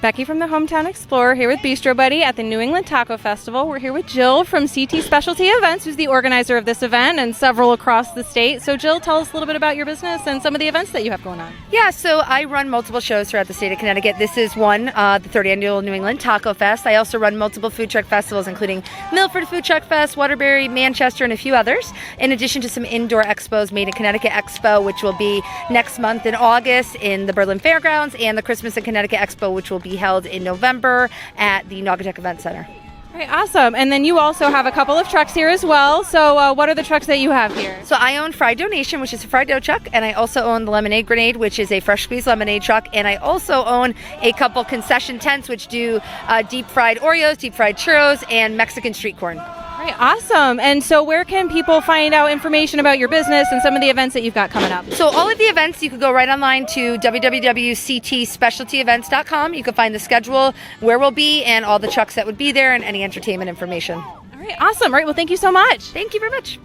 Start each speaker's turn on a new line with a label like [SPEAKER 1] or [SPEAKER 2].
[SPEAKER 1] Becky from the Hometown Explorer here with Bistro Buddy at the New England Taco Festival. We're here with Jill from CT Specialty Events, who's the organizer of this event and several across the state. So Jill, tell us a little bit about your business and some of the events that you have going on.
[SPEAKER 2] Yeah, so I run multiple shows throughout the state of Connecticut. This is one, the 30th Annual New England Taco Fest. I also run multiple food truck festivals, including Milford Food Truck Fest, Waterbury, Manchester, and a few others, in addition to some indoor expos, Made in Connecticut Expo, which will be next month in August in the Berlin Fairgrounds, and the Christmas in Connecticut Expo, which will be held in November at the Naugatuck Event Center.
[SPEAKER 1] All right, awesome. And then you also have a couple of trucks here as well. So what are the trucks that you have here?
[SPEAKER 2] So I own Fried Donation, which is a fried dough truck, and I also own the Lemonade Grenade, which is a fresh squeezed lemonade truck, and I also own a couple concession tents, which do deep fried Oreos, deep fried churros, and Mexican street corn.
[SPEAKER 1] All right, awesome. And so where can people find out information about your business and some of the events that you've got coming up?
[SPEAKER 2] So all of the events, you could go right online to www.ctspecialtyevents.com. You can find the schedule, where we'll be, and all the trucks that would be there, and any entertainment information.
[SPEAKER 1] All right, awesome. All right, well, thank you so much.
[SPEAKER 2] Thank you very much.